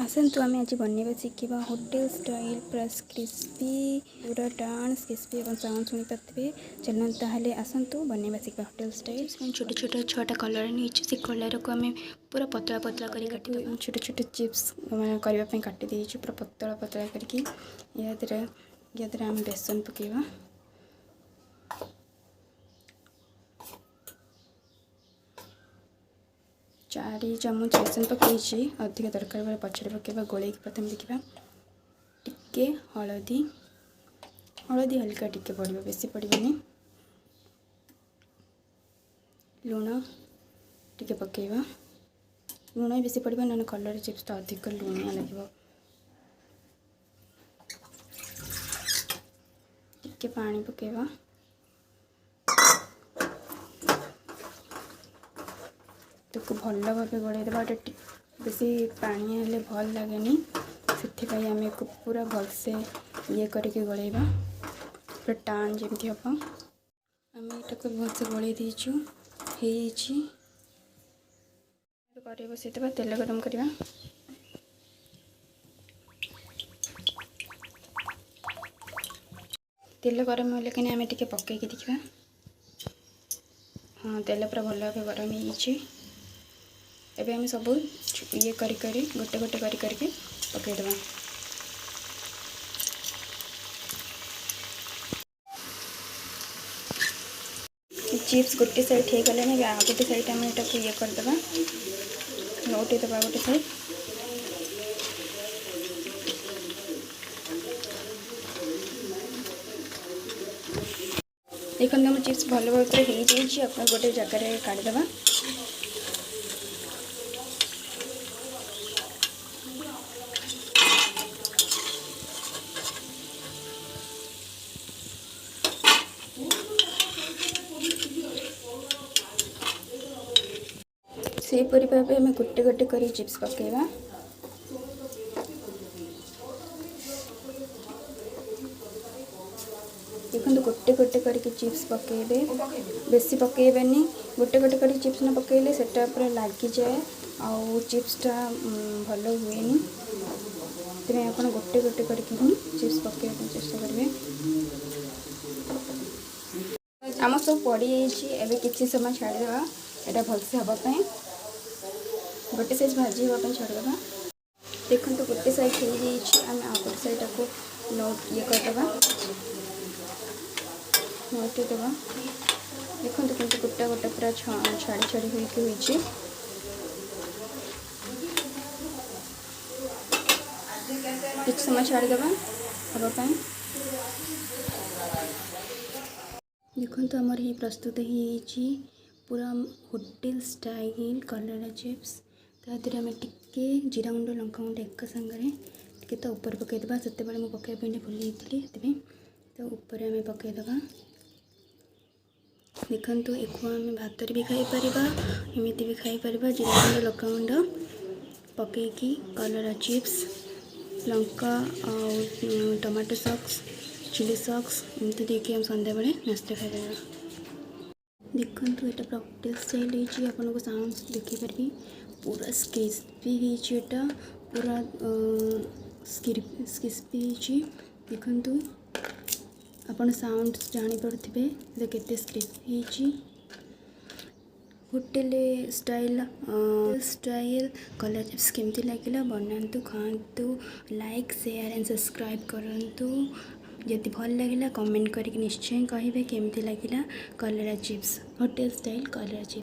आसतु आम आज बनवा शिखा होटेल स्टाइल प्लस क्रिस्पी पूरा टाण क्रिस्पी और साउंड शुणी पारे। चलना ताहले आसतु बनवा शिखा होटेल स्टाइल। छोट छोट 6टा कलर नहीं से कलर को आम पूरा पतला पतला कर छोट छोट चिप्स करने काटी देचु पूरा पतला पतला करके या आम बेसन पकेवा। चारि चामच बेसन पकई अधिक दरकार बेले पछे पकेबा गोल प्रथम देखा टिके हलदी हलदी हल्का टिके पड़ो बेसी पड़ोनी लुण टिके पकेबा लुण बेसी पड़ो ना कलर चिप्स तो अधिक लुण लगे टिके पानी पकेबा तो भल भाव गोड़ेदेवा बेसी पानी हेल्ले भल लगे से आम पूरा भलसे ये करके गोड़ेबा पूरा टाण जमी हम आम यहाँ भलसे गोल देचु कर बसईदेवा तेल गरम करवा तेल गरम होले कि आम टे पकई देखा। हाँ तेल पूरा भल भाव गरम हो एबे हम सब ये करी गोटे गोटे करके पकईदेवा। चिप्स गोटे साइड हो गले आ गोटे साइड आम यहाँ ये करदे लौटेदेवा गोटे साइड देखो आम चिप्स भल भाव हो गोटे जगार काढ़ीदेवा। सेपरी भाव आम गोटे गोटे कर चिप्स पकेवा देखो गोटे गोटे करके चिप्स पकेबे बेसी पकेबेनी गोटे गोटे कर चिप्स न पकेले सेटा पूरा लगी जाए आउ चिप्सटा भल हुए तेरे आप गोटे गोटे करके ही चिप्स पकेवा चेष्टा करेंगे। आम सब पड़ी एवं किसी समय छाड़देवा यहाँ भलसे हाँपाई गोटे साइज भाजी हाँपाई छाड़देवा। देखो गोटे साइड हो आम आ गोटे साइड को नोट ये करदे नोटेदेवा देखो कि गोटा गोटा पूरा छाड़ी छाड़ी होइए कुछ समय छाड़देवा हाँपाई। देखो आमर ये प्रस्तुत हो पूरा होटेल स्टाइल कलर चिप्स तादे आम टिके जीरा गुंड लंका गुंड एक सांगे टिके तो ऊपर पकईदेवा से मुझे पकड़े भूल जाती तो ऊपर आम पकईदेवा। देखो एक आम भात भी खाईपर एमती भी खाईपर जीरा गुंड लंका गुंड पकईकी कलर चिप्स लंका और टमाटो सॉस चिली सॉस एमती देखिए हम संध्या बेले नाश्ता खाई। देखो यहाँ पूरा होटेल स्टाइल आपको साउंड देखिपारि पूरा क्रिस्पी होटा पूरा क्रिस्पी देखु आपन साउंड जानीपे केते crispy hotel style colour chips केमती लगे बनातु खातु लाइक शेयर एंड सब्सक्राइब करूँ। जदि भल लगे कमेंट करके निश्चय कहे केमती लगे colour chips hotel style colour chips.